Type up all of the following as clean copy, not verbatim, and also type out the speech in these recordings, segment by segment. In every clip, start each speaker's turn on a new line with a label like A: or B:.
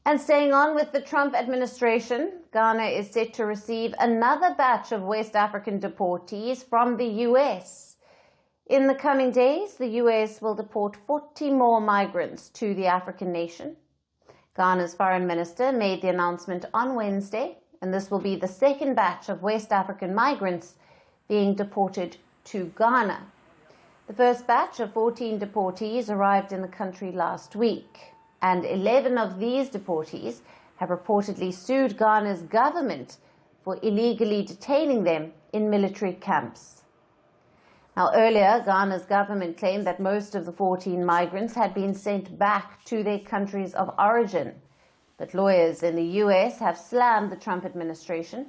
A: And staying on with the Trump administration, Ghana is set to receive another batch of West African deportees from the U.S. In the coming days, the U.S. will deport 40 more migrants to the African nation. Ghana's foreign minister made the announcement on Wednesday, and this will be the second batch of West African migrants being deported to Ghana. The first batch of 14 deportees arrived in the country last week, and 11 of these deportees have reportedly sued Ghana's government for illegally detaining them in military camps. Now, earlier, Ghana's government claimed that most of the 14 migrants had been sent back to their countries of origin, but lawyers in the US have slammed the Trump administration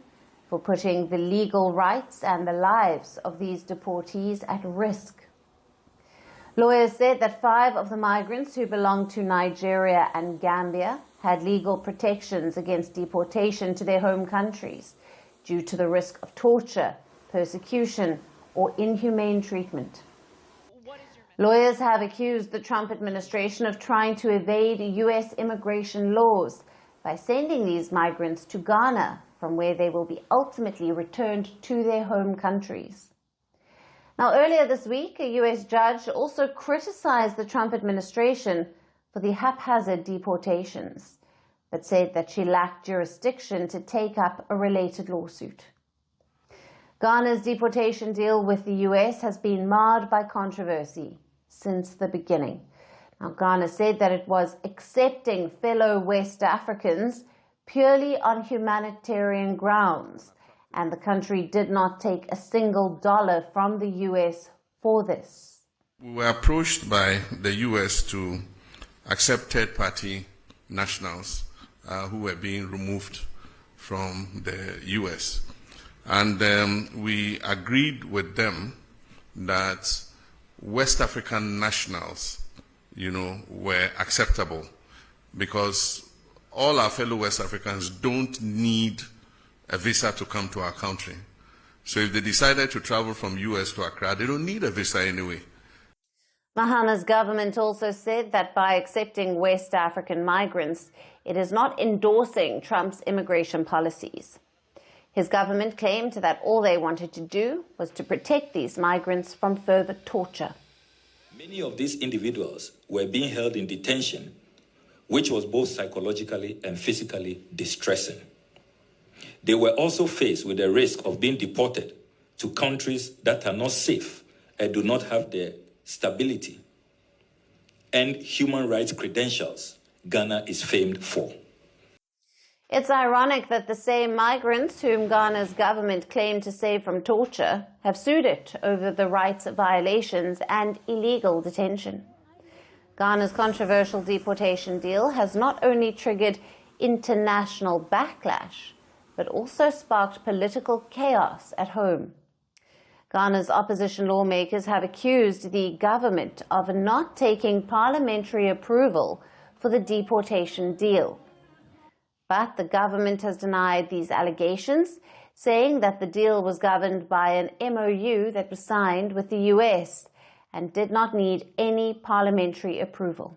A: for putting the legal rights and the lives of these deportees at risk. Lawyers said that 5 of the migrants who belonged to Nigeria and Gambia had legal protections against deportation to their home countries due to the risk of torture, persecution, or inhumane treatment. Lawyers have accused the Trump administration of trying to evade U.S. immigration laws by sending these migrants to Ghana, from where they will be ultimately returned to their home countries. Now, earlier this week, a U.S. judge also criticized the Trump administration for the haphazard deportations, but said that she lacked jurisdiction to take up a related lawsuit. Ghana's deportation deal with the U.S. has been marred by controversy since the beginning. Now, Ghana said that it was accepting fellow West Africans purely on humanitarian grounds, and the country did not take a single dollar from the U.S. for this.
B: We were approached by the U.S. to accept third-party nationals who were being removed from the U.S. And we agreed with them that West African nationals, were acceptable because all our fellow West Africans don't need a visa to come to our country. So if they decided to travel from US to Accra, they don't need a visa anyway.
A: Mahama's government also said that by accepting West African migrants, it is not endorsing Trump's immigration policies. His government claimed that all they wanted to do was to protect these migrants from further torture.
C: Many of these individuals were being held in detention, which was both psychologically and physically distressing. They were also faced with the risk of being deported to countries that are not safe and do not have the stability and human rights credentials Ghana is famed for.
A: It's ironic that the same migrants whom Ghana's government claimed to save from torture have sued it over the rights violations and illegal detention. Ghana's controversial deportation deal has not only triggered international backlash, but also sparked political chaos at home. Ghana's opposition lawmakers have accused the government of not taking parliamentary approval for the deportation deal. But the government has denied these allegations, saying that the deal was governed by an MOU that was signed with the US and did not need any parliamentary approval.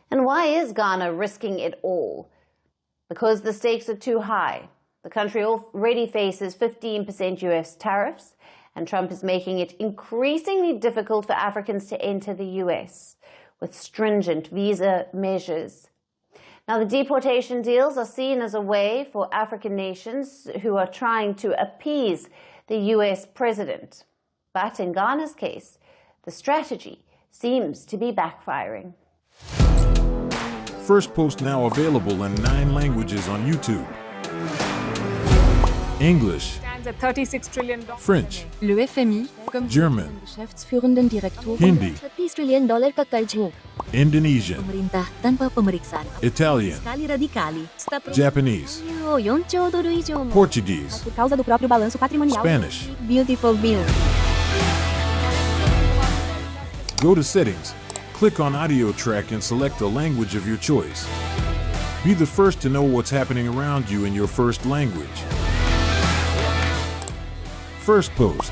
A: And why is Ghana risking it all? Because the stakes are too high. The country already faces 15% US tariffs, and Trump is making it increasingly difficult for Africans to enter the US with stringent visa measures. Now, the deportation deals are seen as a way for African nations who are trying to appease the US president. But in Ghana's case, the strategy seems to be backfiring.
D: Firstpost now available in 9 languages on YouTube. English,
E: stands at $36 trillion.
D: French,
F: Le FMI, comme
D: German,
F: Geschäftsführenden Direktor,
D: Hindi,
F: $30 trillion ka karj ho.
D: Indonesian,
F: Pemerintah tanpa pemeriksaan.
D: Italian,
F: Sekali radikali.
D: Japanese,
F: $4 idioma.
D: Portuguese,
F: Por causa do próprio balanço patrimonial.
D: Spanish.
F: Beautiful bill.
D: Go to Settings, click on Audio Track and select a language of your choice. Be the first to know what's happening around you in your first language. Firstpost.